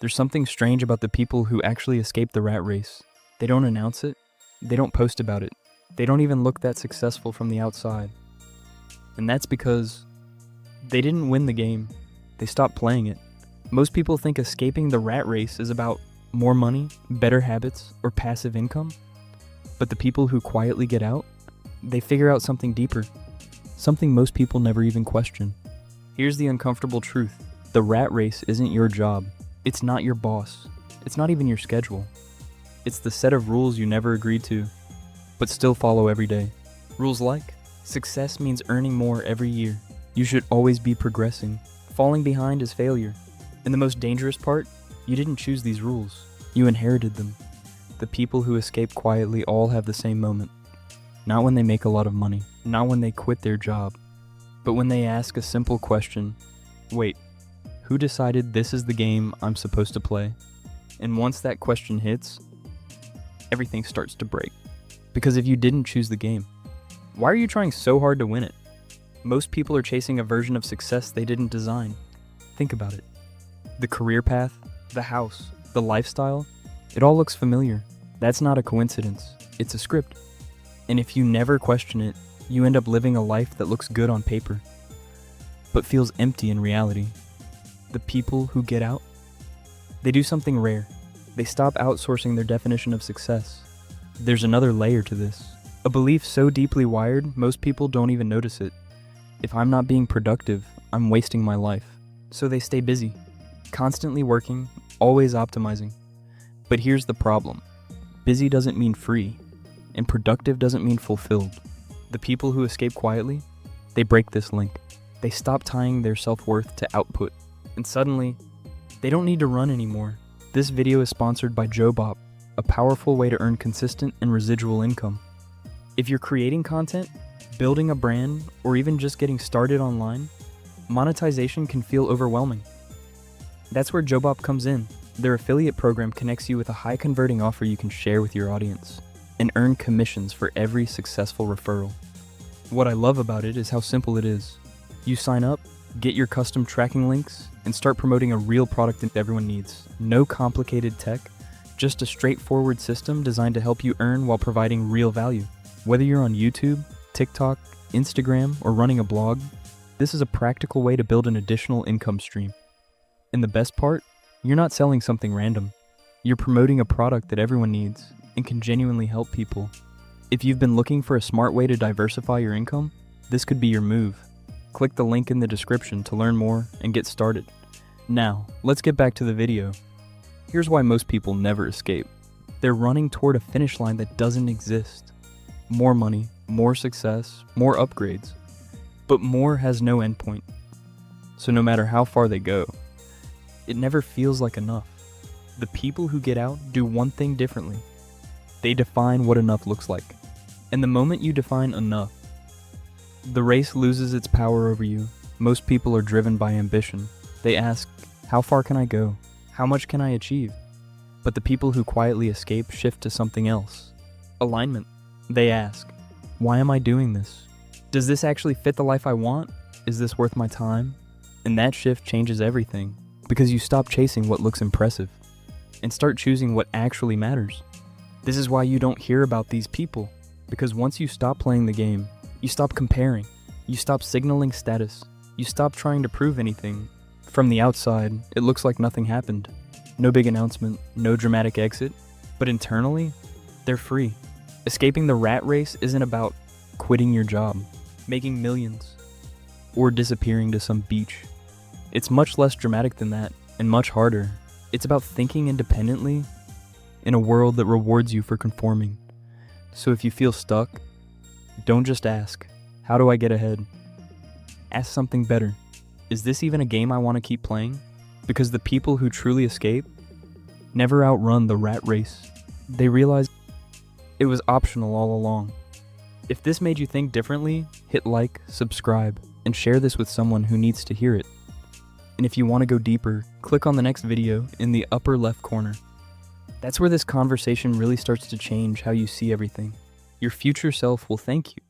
There's something strange about the people who actually escape the rat race. They don't announce it, they don't post about it, they don't even look that successful from the outside. And that's because they didn't win the game, they stopped playing it. Most people think escaping the rat race is about more money, better habits, or passive income. But the people who quietly get out, they figure out something deeper, something most people never even question. Here's the uncomfortable truth. The rat race isn't your job. It's not your boss. It's not even your schedule. It's the set of rules you never agreed to, but still follow every day. Rules like, success means earning more every year. You should always be progressing. Falling behind is failure. And the most dangerous part, you didn't choose these rules. You inherited them. The people who escape quietly all have the same moment. Not when they make a lot of money, not when they quit their job, but when they ask a simple question, wait, who decided this is the game I'm supposed to play? And once that question hits, everything starts to break. Because if you didn't choose the game, why are you trying so hard to win it? Most people are chasing a version of success they didn't design. Think about it. The career path, the house, the lifestyle, it all looks familiar. That's not a coincidence. It's a script. And if you never question it, you end up living a life that looks good on paper, but feels empty in reality. The people who get out, they do something rare. They stop outsourcing their definition of success. There's another layer to this. A belief so deeply wired, most people don't even notice it. If I'm not being productive, I'm wasting my life. So they stay busy, constantly working, always optimizing. But here's the problem. Busy doesn't mean free, and productive doesn't mean fulfilled. The people who escape quietly, they break this link. They stop tying their self-worth to output, and suddenly, they don't need to run anymore. This video is sponsored by JoBop, a powerful way to earn consistent and residual income. If you're creating content, building a brand, or even just getting started online, monetization can feel overwhelming. That's where JoBop comes in. Their affiliate program connects you with a high-converting offer you can share with your audience and earn commissions for every successful referral. What I love about it is how simple it is. You sign up, get your custom tracking links, and start promoting a real product that everyone needs. No complicated tech, just a straightforward system designed to help you earn while providing real value. Whether you're on YouTube, TikTok, Instagram, or running a blog, this is a practical way to build an additional income stream. And the best part, you're not selling something random. You're promoting a product that everyone needs and can genuinely help people. If you've been looking for a smart way to diversify your income, this could be your move. Click the link in the description to learn more and get started. Now, let's get back to the video. Here's why most people never escape. They're running toward a finish line that doesn't exist. More money, more success, more upgrades. But more has no endpoint. So no matter how far they go, it never feels like enough. The people who get out do one thing differently. They define what enough looks like. And the moment you define enough, the race loses its power over you. Most people are driven by ambition. They ask, how far can I go? How much can I achieve? But the people who quietly escape shift to something else. Alignment. They ask, why am I doing this? Does this actually fit the life I want? Is this worth my time? And that shift changes everything, because you stop chasing what looks impressive and start choosing what actually matters. This is why you don't hear about these people, because once you stop playing the game, you stop comparing, you stop signaling status, you stop trying to prove anything. From the outside, it looks like nothing happened. No big announcement, no dramatic exit, but internally, they're free. Escaping the rat race isn't about quitting your job, making millions, or disappearing to some beach. It's much less dramatic than that, and much harder. It's about thinking independently in a world that rewards you for conforming. So if you feel stuck, don't just ask, how do I get ahead? Ask something better. Is this even a game I want to keep playing? Because the people who truly escape never outrun the rat race. They realize it was optional all along. If this made you think differently, hit like, subscribe, and share this with someone who needs to hear it. And if you want to go deeper, click on the next video in the upper left corner. That's where this conversation really starts to change how you see everything. Your future self will thank you.